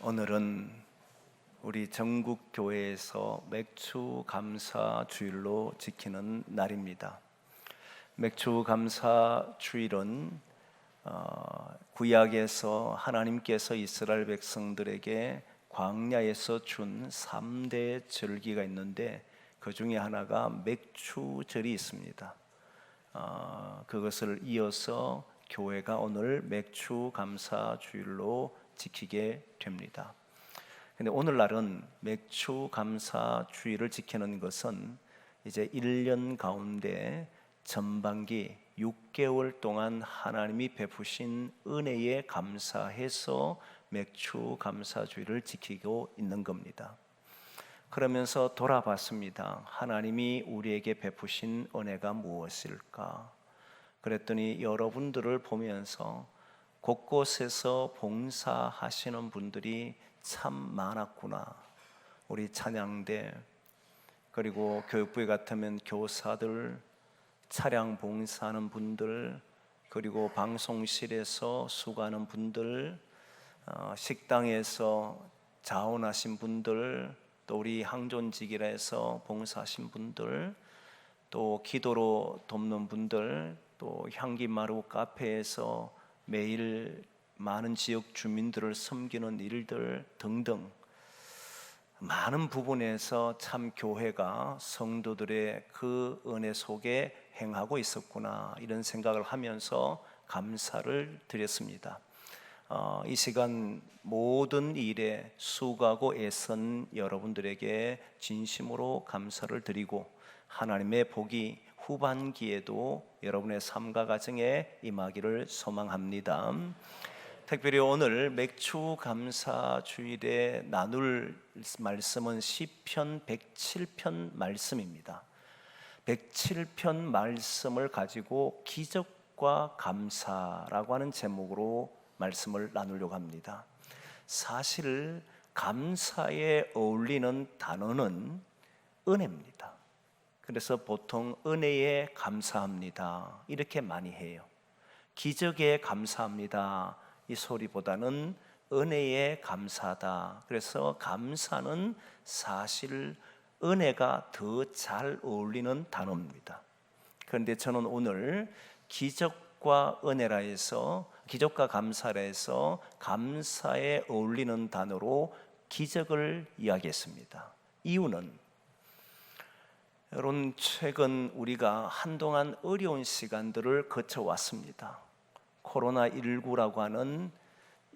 오늘은 우리 전국 교회에서 맥주 감사 주일로 지키는 날입니다. 맥주 감사 주일은 구약에서 하나님께서 이스라엘 백성들에게 광야에서 준 3대 절기가 있는데 그 중에 하나가 맥주절이 있습니다. 그것을 이어서 교회가 오늘 맥주 감사 주일로 지키게 됩니다. 근데 오늘날은 맥주 감사 주일을 지키는 것은 이제 1년 가운데 전반기 6개월 동안 하나님이 베푸신 은혜에 감사해서 맥주 감사 주일을 지키고 있는 겁니다. 그러면서 돌아봤습니다. 하나님이 우리에게 베푸신 은혜가 무엇일까? 그랬더니 여러분들을 보면서 곳곳에서 봉사하시는 분들이 참 많았구나. 우리 찬양대, 그리고 교육부에 같으면 교사들, 차량 봉사하는 분들, 그리고 방송실에서 수고하는 분들, 식당에서 자원하신 분들, 또 우리 항존직이라서 봉사하신 분들, 또 기도로 돕는 분들, 또 향기마루 카페에서 매일 많은 지역 주민들을 섬기는 일들 등등 많은 부분에서 참 교회가 성도들의 그 은혜 속에 행하고 있었구나, 이런 생각을 하면서 감사를 드렸습니다. 이 시간 모든 일에 수고하고 애쓴 여러분들에게 진심으로 감사를 드리고 하나님의 복이 후반기에도 여러분의 삶과 가정에 임하기를 소망합니다. 특별히 오늘 맥주 감사 주일에 나눌 말씀은 시편 107편 말씀입니다. 107편 말씀을 가지고 기적과 감사라고 하는 제목으로 말씀을 나누려고 합니다. 사실 감사에 어울리는 단어는 은혜입니다. 그래서 보통 은혜에 감사합니다 이렇게 많이 해요. 기적에 감사합니다 이 소리보다는 은혜에 감사하다. 그래서 감사는 사실 은혜가 더 잘 어울리는 단어입니다. 그런데 저는 오늘 기적과 은혜라 해서, 기적과 감사라 해서 감사에 어울리는 단어로 기적을 이야기했습니다. 이유는 여러분, 최근 우리가 한동안 어려운 시간들을 거쳐왔습니다. 코로나19라고 하는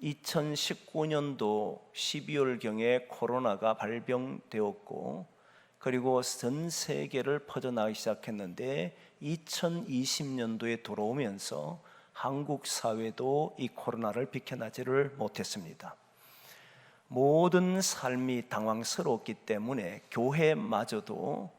2019년도 12월경에 코로나가 발병되었고, 그리고 전 세계를 퍼져나가기 시작했는데 2020년도에 들어오면서 한국 사회도 이 코로나를 비켜나지를 못했습니다. 모든 삶이 당황스러웠기 때문에 교회마저도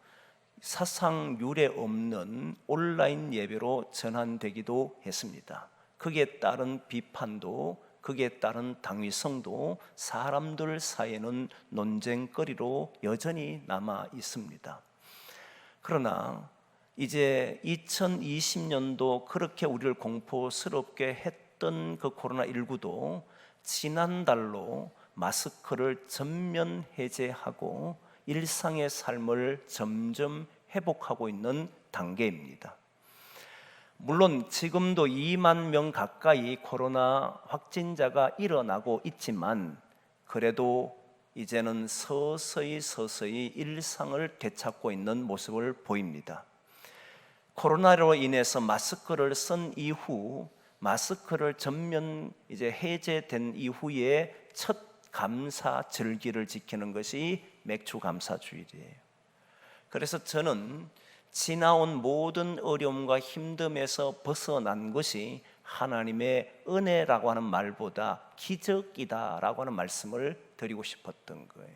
사상 유례 없는 온라인 예배로 전환되기도 했습니다. 거기에 따른 비판도, 거기에 따른 당위성도 사람들 사이에는 논쟁거리로 여전히 남아 있습니다. 그러나 이제 2020년도 그렇게 우리를 공포스럽게 했던 그 코로나19도 지난달로 마스크를 전면 해제하고 일상의 삶을 점점 회복하고 있는 단계입니다. 물론 지금도 2만 명 가까이 코로나 확진자가 일어나고 있지만 그래도 이제는 서서히 일상을 되찾고 있는 모습을 보입니다. 코로나로 인해서 마스크를 쓴 이후, 마스크를 전면 이제 해제된 이후에 첫 감사 절기를 지키는 것이 맥주 감사 주일이에요. 그래서 저는 지나온 모든 어려움과 힘듦에서 벗어난 것이 하나님의 은혜라고 하는 말보다 기적이다라고 하는 말씀을 드리고 싶었던 거예요.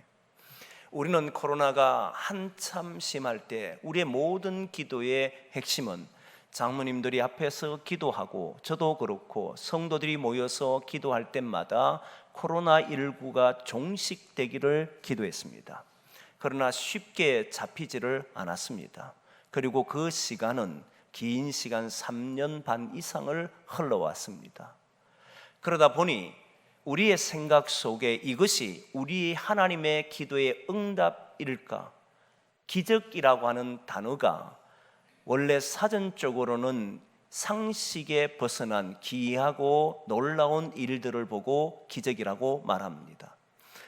우리는 코로나가 한참 심할 때 우리의 모든 기도의 핵심은 장로님들이 앞에서 기도하고, 저도 그렇고 성도들이 모여서 기도할 때마다 코로나19가 종식되기를 기도했습니다. 그러나 쉽게 잡히지를 않았습니다. 그리고 그 시간은 긴 시간 3년 반 이상을 흘러왔습니다. 그러다 보니 우리의 생각 속에 이것이 우리 하나님의 기도의 응답일까? 기적이라고 하는 단어가 원래 사전적으로는 상식에 벗어난 기이하고 놀라운 일들을 보고 기적이라고 말합니다.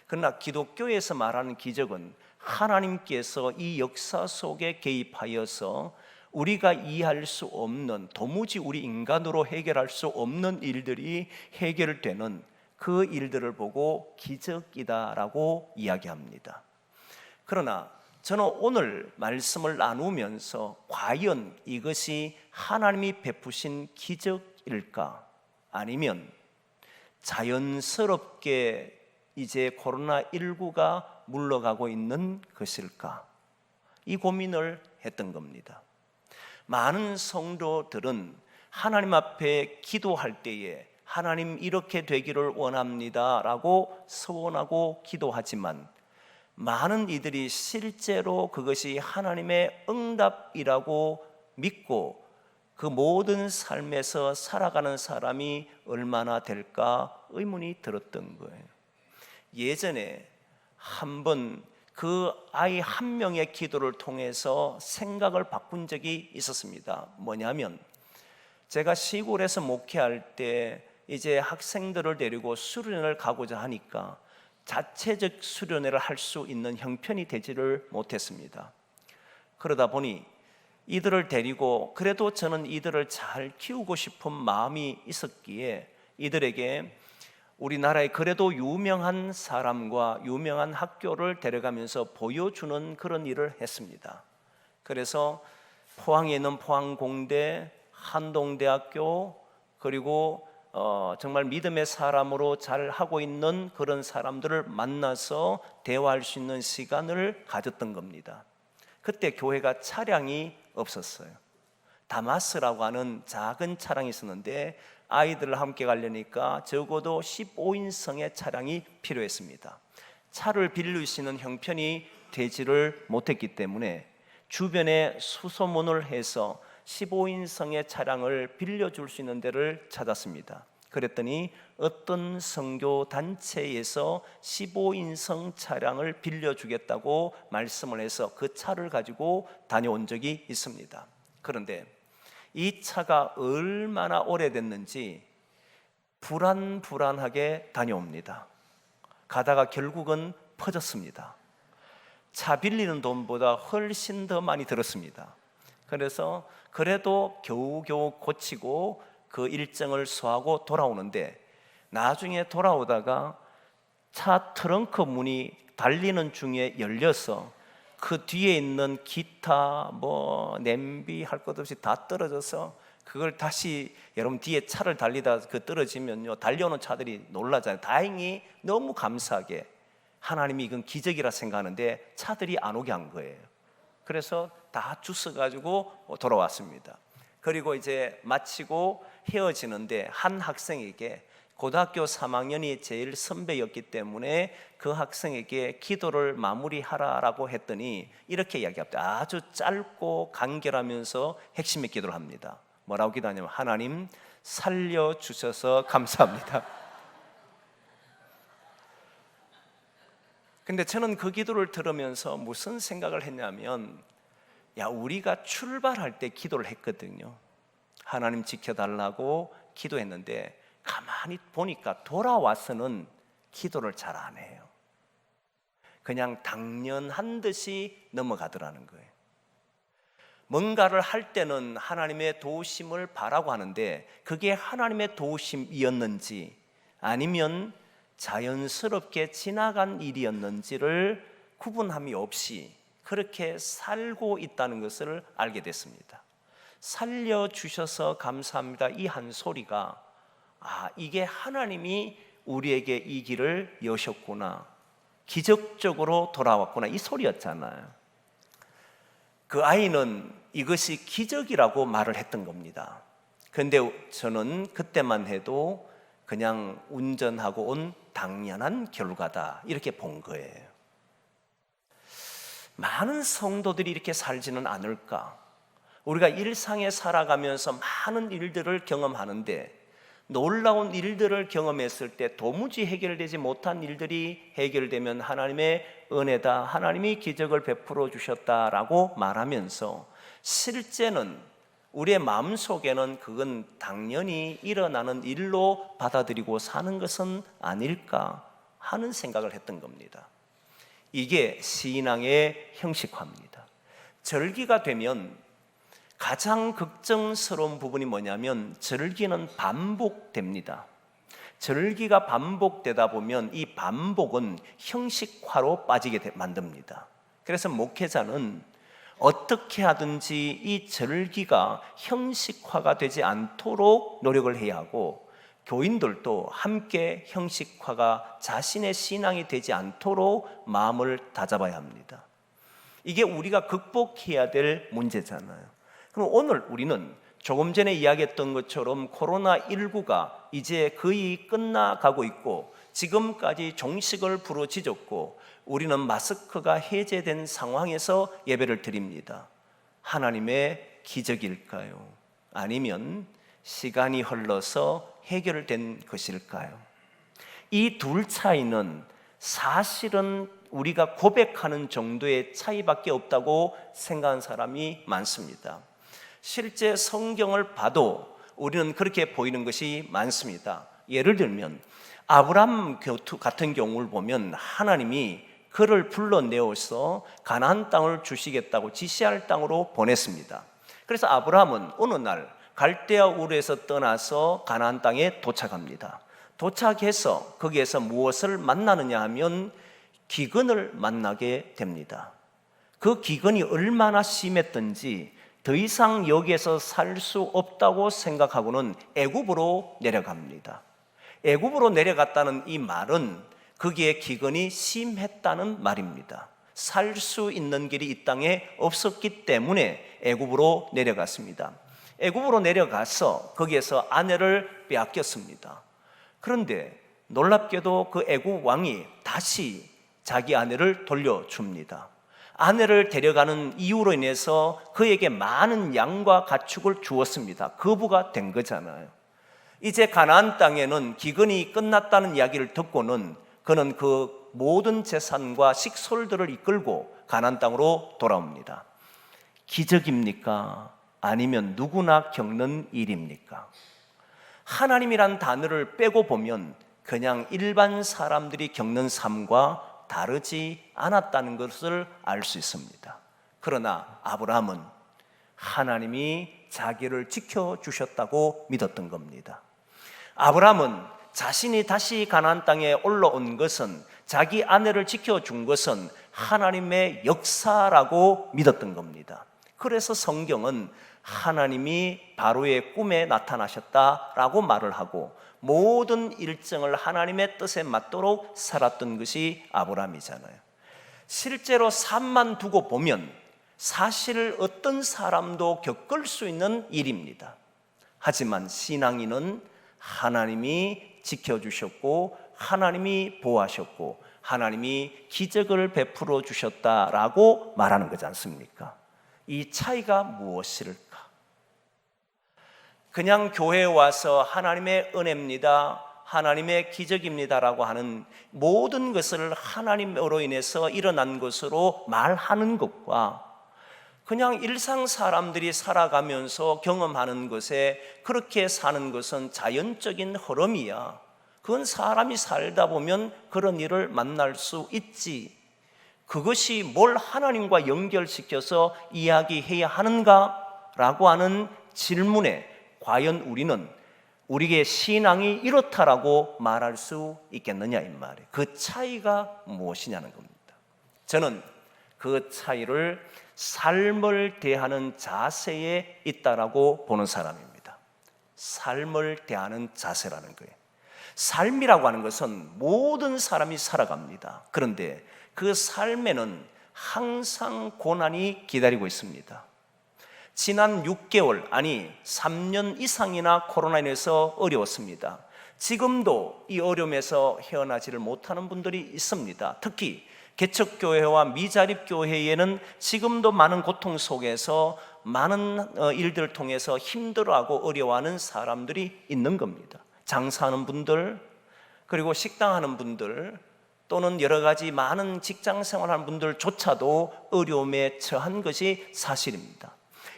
그러나 기독교에서 말하는 기적은 하나님께서 이 역사 속에 개입하여서 우리가 이해할 수 없는, 도무지 우리 인간으로 해결할 수 없는 일들이 해결되는 그 일들을 보고 기적이다라고 이야기합니다. 그러나 저는 오늘 말씀을 나누면서 과연 이것이 하나님이 베푸신 기적일까? 아니면 자연스럽게 이제 코로나19가 물러가고 있는 것일까? 이 고민을 했던 겁니다. 많은 성도들은 하나님 앞에 기도할 때에 하나님 이렇게 되기를 원합니다 라고 소원하고 기도하지만 많은 이들이 실제로 그것이 하나님의 응답이라고 믿고 그 모든 삶에서 살아가는 사람이 얼마나 될까 의문이 들었던 거예요. 예전에 한번 그 아이 한 명의 기도를 통해서 생각을 바꾼 적이 있었습니다. 뭐냐면 제가 시골에서 목회할 때 이제 학생들을 데리고 수련을 가고자 하니까 자체적 수련회를 할 수 있는 형편이 되지를 못했습니다. 그러다 보니 이들을 데리고 그래도 저는 이들을 잘 키우고 싶은 마음이 있었기에 이들에게 우리나라에 그래도 유명한 사람과 유명한 학교를 데려가면서 보여주는 그런 일을 했습니다. 그래서 포항에 있는 포항공대, 한동대학교, 그리고 정말 믿음의 사람으로 잘 하고 있는 그런 사람들을 만나서 대화할 수 있는 시간을 가졌던 겁니다. 그때 교회가 차량이 없었어요. 다마스라고 하는 작은 차량이 있었는데 아이들을 함께 가려니까 적어도 15인승의 차량이 필요했습니다. 차를 빌릴 수 있는 형편이 되지를 못했기 때문에 주변에 수소문을 해서 15인승의 차량을 빌려줄 수 있는 데를 찾았습니다. 그랬더니 어떤 선교 단체에서 15인승 차량을 빌려주겠다고 말씀을 해서 그 차를 가지고 다녀온 적이 있습니다. 그런데 이 차가 얼마나 오래됐는지 불안하게 다녀옵니다. 가다가 결국은 퍼졌습니다. 차 빌리는 돈보다 훨씬 더 많이 들었습니다. 그래서 그래도 겨우겨우 고치고 그 일정을 소화하고 돌아오는데 나중에 돌아오다가 차 트렁크 문이 달리는 중에 열려서 그 뒤에 있는 기타 냄비 할 것 없이 다 떨어져서 그걸 다시 여러분 뒤에 차를 달리다 그 떨어지면요 달려오는 차들이 놀라잖아요. 다행히 너무 감사하게 하나님이 이건 기적이라 생각하는데 차들이 안 오게 한 거예요. 그래서 다 주워가지고 돌아왔습니다. 그리고 이제 마치고 헤어지는데 한 학생에게 고등학교 3학년이 제일 선배였기 때문에 그 학생에게 기도를 마무리하라라고 했더니 이렇게 이야기합니다. 아주 짧고 간결하면서 핵심의 기도를 합니다. 뭐라고 기도하냐면 하나님 살려주셔서 감사합니다. 근데 저는 그 기도를 들으면서 무슨 생각을 했냐면 우리가 출발할 때 기도를 했거든요. 하나님 지켜달라고 기도했는데 가만히 보니까 돌아와서는 기도를 잘 안 해요. 그냥 당연한 듯이 넘어가더라는 거예요. 뭔가를 할 때는 하나님의 도우심을 바라고 하는데 그게 하나님의 도우심이었는지 아니면 자연스럽게 지나간 일이었는지를 구분함이 없이 그렇게 살고 있다는 것을 알게 됐습니다. 살려주셔서 감사합니다. 이 한 소리가 이게 하나님이 우리에게 이 길을 여셨구나, 기적적으로 돌아왔구나, 이 소리였잖아요. 그 아이는 이것이 기적이라고 말을 했던 겁니다. 그런데 저는 그때만 해도 그냥 운전하고 온 당연한 결과다 이렇게 본 거예요. 많은 성도들이 이렇게 살지는 않을까? 우리가 일상에 살아가면서 많은 일들을 경험하는데 놀라운 일들을 경험했을 때 도무지 해결되지 못한 일들이 해결되면 하나님의 은혜다, 하나님이 기적을 베풀어 주셨다라고 말하면서 실제는 우리의 마음속에는 그건 당연히 일어나는 일로 받아들이고 사는 것은 아닐까 하는 생각을 했던 겁니다. 이게 신앙의 형식화입니다. 절기가 되면 가장 걱정스러운 부분이 뭐냐면 절기는 반복됩니다. 절기가 반복되다 보면 이 반복은 형식화로 빠지게 만듭니다. 그래서 목회자는 어떻게 하든지 이 절기가 형식화가 되지 않도록 노력을 해야 하고, 교인들도 함께 형식화가 자신의 신앙이 되지 않도록 마음을 다잡아야 합니다. 이게 우리가 극복해야 될 문제잖아요. 그럼 오늘 우리는 조금 전에 이야기했던 것처럼 코로나19가 이제 거의 끝나가고 있고 지금까지 종식을 부르짖었고 우리는 마스크가 해제된 상황에서 예배를 드립니다. 하나님의 기적일까요? 아니면 시간이 흘러서 해결된 것일까요? 이 둘 차이는 사실은 우리가 고백하는 정도의 차이밖에 없다고 생각하는 사람이 많습니다. 실제 성경을 봐도 우리는 그렇게 보이는 것이 많습니다. 예를 들면 아브라함 같은 경우를 보면 하나님이 그를 불러내어서 가나안 땅을 주시겠다고 지시할 땅으로 보냈습니다. 그래서 아브라함은 어느 날 갈대아 우르에서 떠나서 가나안 땅에 도착합니다. 도착해서 거기에서 무엇을 만나느냐 하면 기근을 만나게 됩니다. 그 기근이 얼마나 심했던지 더 이상 여기에서 살 수 없다고 생각하고는 애굽으로 내려갑니다. 애굽으로 내려갔다는 이 말은 거기에 기근이 심했다는 말입니다. 살 수 있는 길이 이 땅에 없었기 때문에 애굽으로 내려갔습니다. 애굽으로 내려가서 거기에서 아내를 빼앗겼습니다. 그런데 놀랍게도 그 애굽 왕이 다시 자기 아내를 돌려줍니다. 아내를 데려가는 이유로 인해서 그에게 많은 양과 가축을 주었습니다. 거부가 된 거잖아요. 이제 가나안 땅에는 기근이 끝났다는 이야기를 듣고는 그는 그 모든 재산과 식솔들을 이끌고 가나안 땅으로 돌아옵니다. 기적입니까? 아니면 누구나 겪는 일입니까? 하나님이란 단어를 빼고 보면 그냥 일반 사람들이 겪는 삶과 다르지 않았다는 것을 알 수 있습니다. 그러나 아브라함은 하나님이 자기를 지켜주셨다고 믿었던 겁니다. 아브라함은 자신이 다시 가나안 땅에 올라온 것은, 자기 아내를 지켜준 것은 하나님의 역사라고 믿었던 겁니다. 그래서 성경은 하나님이 바로의 꿈에 나타나셨다라고 말을 하고 모든 일정을 하나님의 뜻에 맞도록 살았던 것이 아브라함이잖아요. 실제로 삶만 두고 보면 사실 어떤 사람도 겪을 수 있는 일입니다. 하지만 신앙인은 하나님이 지켜주셨고 하나님이 보호하셨고 하나님이 기적을 베풀어 주셨다라고 말하는 거지 않습니까? 이 차이가 무엇일까? 그냥 교회에 와서 하나님의 은혜입니다, 하나님의 기적입니다라고 하는 모든 것을 하나님으로 인해서 일어난 것으로 말하는 것과 그냥 일상 사람들이 살아가면서 경험하는 것에 그렇게 사는 것은 자연적인 흐름이야. 그건 사람이 살다 보면 그런 일을 만날 수 있지. 그것이 뭘 하나님과 연결시켜서 이야기해야 하는가라고 하는 질문에 과연 우리는 우리의 신앙이 이렇다라고 말할 수 있겠느냐 이 말이에요. 그 차이가 무엇이냐는 겁니다. 저는 그 차이를 삶을 대하는 자세에 있다라고 보는 사람입니다. 삶을 대하는 자세라는 거예요. 삶이라고 하는 것은 모든 사람이 살아갑니다. 그런데 그 삶에는 항상 고난이 기다리고 있습니다. 지난 6개월, 아니 3년 이상이나 코로나 인해서 어려웠습니다. 지금도 이 어려움에서 헤어나지를 못하는 분들이 있습니다. 특히 개척교회와 미자립교회에는 지금도 많은 고통 속에서 많은 일들을 통해서 힘들어하고 어려워하는 사람들이 있는 겁니다. 장사하는 분들, 그리고 식당 하는 분들, 또는 여러 가지 많은 직장 생활하는 분들조차도 어려움에 처한 것이 사실입니다.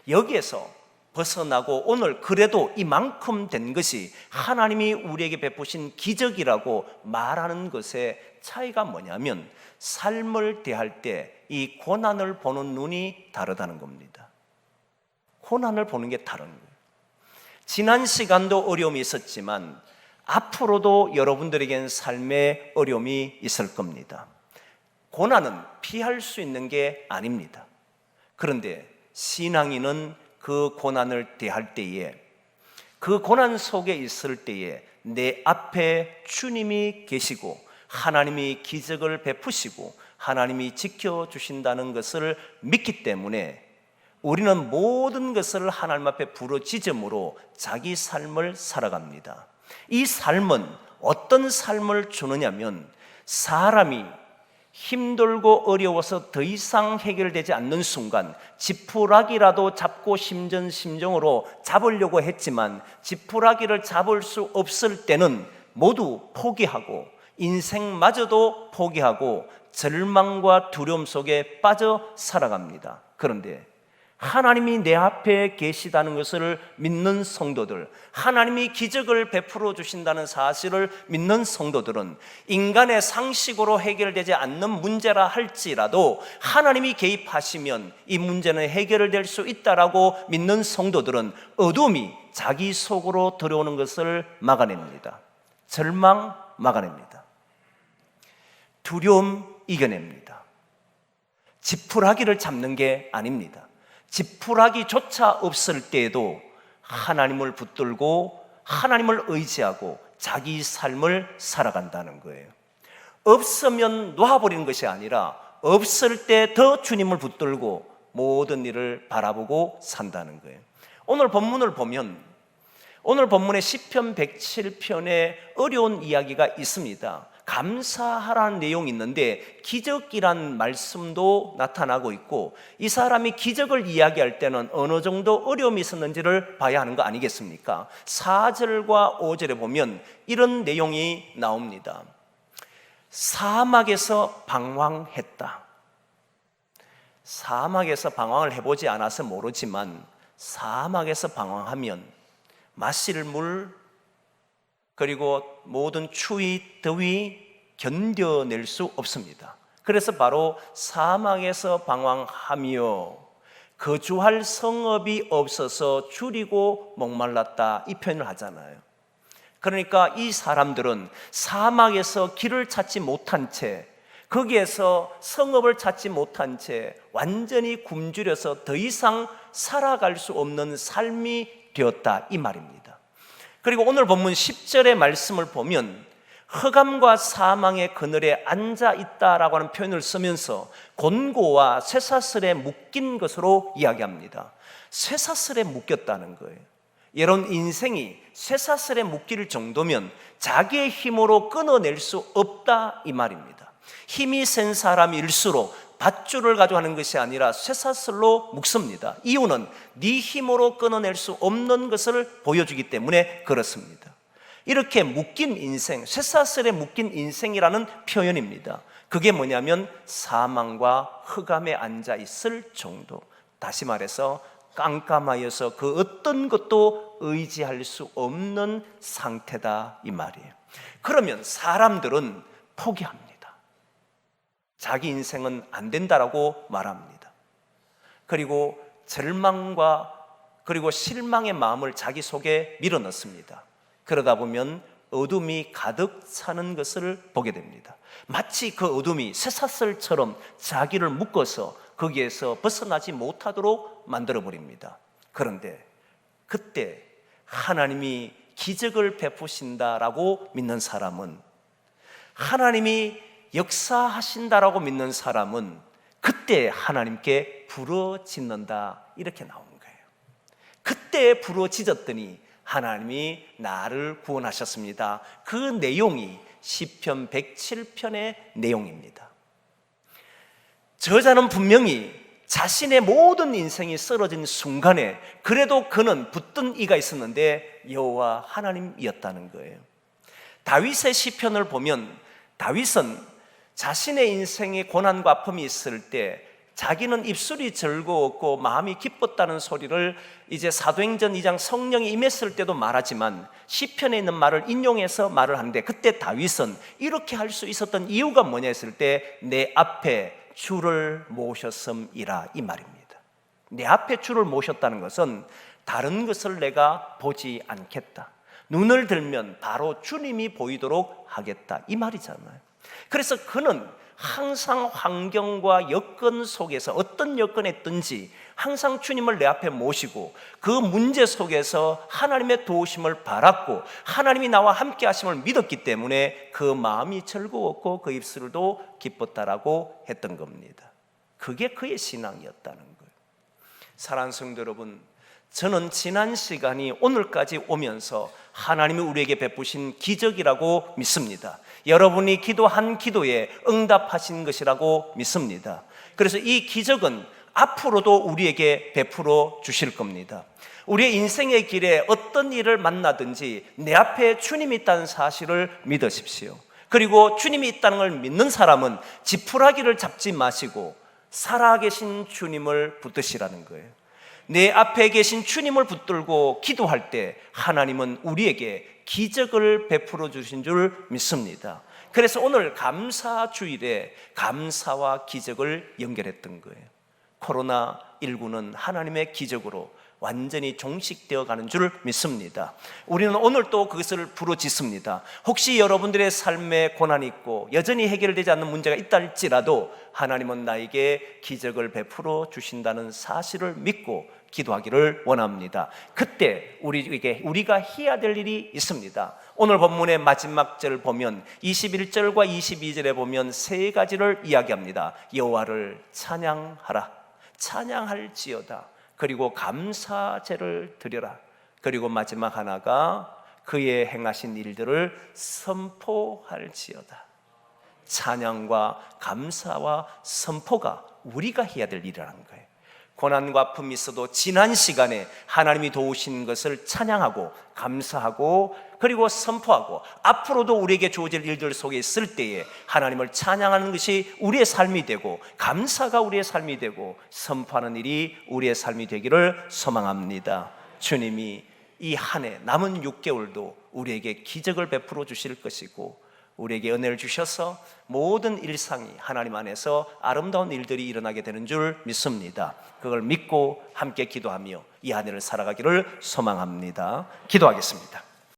여기에서 벗어나고 오늘 그래도 이만큼 된 것이 하나님이 우리에게 베푸신 기적이라고 말하는 것의 차이가 뭐냐면, 삶을 대할 때 이 고난을 보는 눈이 다르다는 겁니다. 고난을 보는 게 다른 거예요. 지난 시간도 어려움이 있었지만 앞으로도 여러분들에겐 삶의 어려움이 있을 겁니다. 고난은 피할 수 있는 게 아닙니다. 그런데 신앙인은 그 고난을 대할 때에, 그 고난 속에 있을 때에 내 앞에 주님이 계시고 하나님이 기적을 베푸시고 하나님이 지켜주신다는 것을 믿기 때문에 우리는 모든 것을 하나님 앞에 부르짖음으로 자기 삶을 살아갑니다. 이 삶은 어떤 삶을 주느냐면, 사람이 힘들고 어려워서 더 이상 해결되지 않는 순간 지푸라기라도 잡고 심정으로 잡으려고 했지만 지푸라기를 잡을 수 없을 때는 모두 포기하고 인생마저도 포기하고 절망과 두려움 속에 빠져 살아갑니다. 그런데 하나님이 내 앞에 계시다는 것을 믿는 성도들, 하나님이 기적을 베풀어 주신다는 사실을 믿는 성도들은 인간의 상식으로 해결되지 않는 문제라 할지라도 하나님이 개입하시면 이 문제는 해결될 수 있다라고 믿는 성도들은 어둠이 자기 속으로 들어오는 것을 막아냅니다. 절망 막아냅니다. 두려움 이겨냅니다. 지푸라기를 잡는 게 아닙니다. 지푸라기조차 없을 때에도 하나님을 붙들고 하나님을 의지하고 자기 삶을 살아간다는 거예요. 없으면 놓아버리는 것이 아니라 없을 때 더 주님을 붙들고 모든 일을 바라보고 산다는 거예요. 오늘 본문을 보면 오늘 본문의 시편 107편에 어려운 이야기가 있습니다. 감사하라는 내용이 있는데 기적이란 말씀도 나타나고 있고, 이 사람이 기적을 이야기할 때는 어느 정도 어려움이 있었는지를 봐야 하는 거 아니겠습니까? 4절과 5절에 보면 이런 내용이 나옵니다. 사막에서 방황했다. 사막에서 방황을 해보지 않아서 모르지만 사막에서 방황하면 마실 물, 그리고 모든 추위, 더위 견뎌낼 수 없습니다. 그래서 바로 사막에서 방황하며 거주할 성읍이 없어서 줄이고 목말랐다, 이 표현을 하잖아요. 그러니까 이 사람들은 사막에서 길을 찾지 못한 채, 거기에서 성읍을 찾지 못한 채 완전히 굶주려서 더 이상 살아갈 수 없는 삶이 되었다, 이 말입니다. 그리고 오늘 본문 10절의 말씀을 보면 흑암과 사망의 그늘에 앉아 있다라고 하는 표현을 쓰면서 곤고와 쇠사슬에 묶인 것으로 이야기합니다. 쇠사슬에 묶였다는 거예요. 여러분, 인생이 쇠사슬에 묶일 정도면 자기의 힘으로 끊어낼 수 없다, 이 말입니다. 힘이 센 사람일수록 밧줄을 가져가는 것이 아니라 쇠사슬로 묶습니다. 이유는 네 힘으로 끊어낼 수 없는 것을 보여주기 때문에 그렇습니다. 이렇게 묶인 인생, 쇠사슬에 묶인 인생이라는 표현입니다. 그게 뭐냐면 사망과 흑암에 앉아 있을 정도, 다시 말해서 깜깜하여서 그 어떤 것도 의지할 수 없는 상태다, 이 말이에요. 그러면 사람들은 포기합니다. 자기 인생은 안 된다라고 말합니다. 그리고 절망과 그리고 실망의 마음을 자기 속에 밀어넣습니다. 그러다 보면 어둠이 가득 차는 것을 보게 됩니다. 마치 그 어둠이 쇠사슬처럼 자기를 묶어서 거기에서 벗어나지 못하도록 만들어버립니다. 그런데 그때 하나님이 기적을 베푸신다라고 믿는 사람은, 하나님이 역사하신다라고 믿는 사람은 그때 하나님께 부르짖는다, 이렇게 나오는 거예요. 그때 부르짖었더니 하나님이 나를 구원하셨습니다. 그 내용이 시편 107편의 내용입니다. 저자는 분명히 자신의 모든 인생이 쓰러진 순간에 그래도 그는 붙든 이가 있었는데 여호와 하나님이었다는 거예요. 다윗의 시편을 보면 다윗은 자신의 인생에 고난과 아픔이 있을 때 자기는 입술이 즐거웠고 마음이 기뻤다는 소리를 이제 사도행전 2장 성령이 임했을 때도 말하지만 시편에 있는 말을 인용해서 말을 하는데, 그때 다윗은 이렇게 할 수 있었던 이유가 뭐냐 했을 때 내 앞에 주를 모셨음이라, 이 말입니다. 내 앞에 주를 모셨다는 것은 다른 것을 내가 보지 않겠다, 눈을 들면 바로 주님이 보이도록 하겠다, 이 말이잖아요. 그래서 그는 항상 환경과 여건 속에서 어떤 여건에 있든지 항상 주님을 내 앞에 모시고 그 문제 속에서 하나님의 도우심을 바랐고 하나님이 나와 함께 하심을 믿었기 때문에 그 마음이 즐거웠고 그 입술도 기뻤다라고 했던 겁니다. 그게 그의 신앙이었다는 거예요. 사랑하는 성도 여러분, 저는 지난 시간이 오늘까지 오면서 하나님이 우리에게 베푸신 기적이라고 믿습니다. 여러분이 기도한 기도에 응답하신 것이라고 믿습니다. 그래서 이 기적은 앞으로도 우리에게 베풀어 주실 겁니다. 우리의 인생의 길에 어떤 일을 만나든지 내 앞에 주님이 있다는 사실을 믿으십시오. 그리고 주님이 있다는 걸 믿는 사람은 지푸라기를 잡지 마시고 살아계신 주님을 붙드시라는 거예요. 내 앞에 계신 주님을 붙들고 기도할 때 하나님은 우리에게 기적을 베풀어 주신 줄 믿습니다. 그래서 오늘 감사 주일에 감사와 기적을 연결했던 거예요. 코로나19는 하나님의 기적으로 완전히 종식되어 가는 줄 믿습니다. 우리는 오늘 또 그것을 부르짖습니다. 혹시 여러분들의 삶에 고난이 있고 여전히 해결되지 않는 문제가 있다 할지라도 하나님은 나에게 기적을 베풀어 주신다는 사실을 믿고 기도하기를 원합니다. 그때 우리가 해야 될 일이 있습니다. 오늘 본문의 마지막 절 보면 21절과 22절에 보면 세 가지를 이야기합니다. 여호와를 찬양하라, 찬양할지어다, 그리고 감사제를 드려라, 그리고 마지막 하나가 그의 행하신 일들을 선포할지어다. 찬양과 감사와 선포가 우리가 해야 될 일이라는 거예요. 고난과 아픔이 있어도 지난 시간에 하나님이 도우신 것을 찬양하고 감사하고 그리고 선포하고 앞으로도 우리에게 주어질 일들 속에 있을 때에 하나님을 찬양하는 것이 우리의 삶이 되고 감사가 우리의 삶이 되고 선포하는 일이 우리의 삶이 되기를 소망합니다. 주님이 이 한 해 남은 6개월도 우리에게 기적을 베풀어 주실 것이고 우리에게 은혜를 주셔서 모든 일상이 하나님 안에서 아름다운 일들이 일어나게 되는 줄 믿습니다. 그걸 믿고 함께 기도하며 이 한 해를 살아가기를 소망합니다. 기도하겠습니다.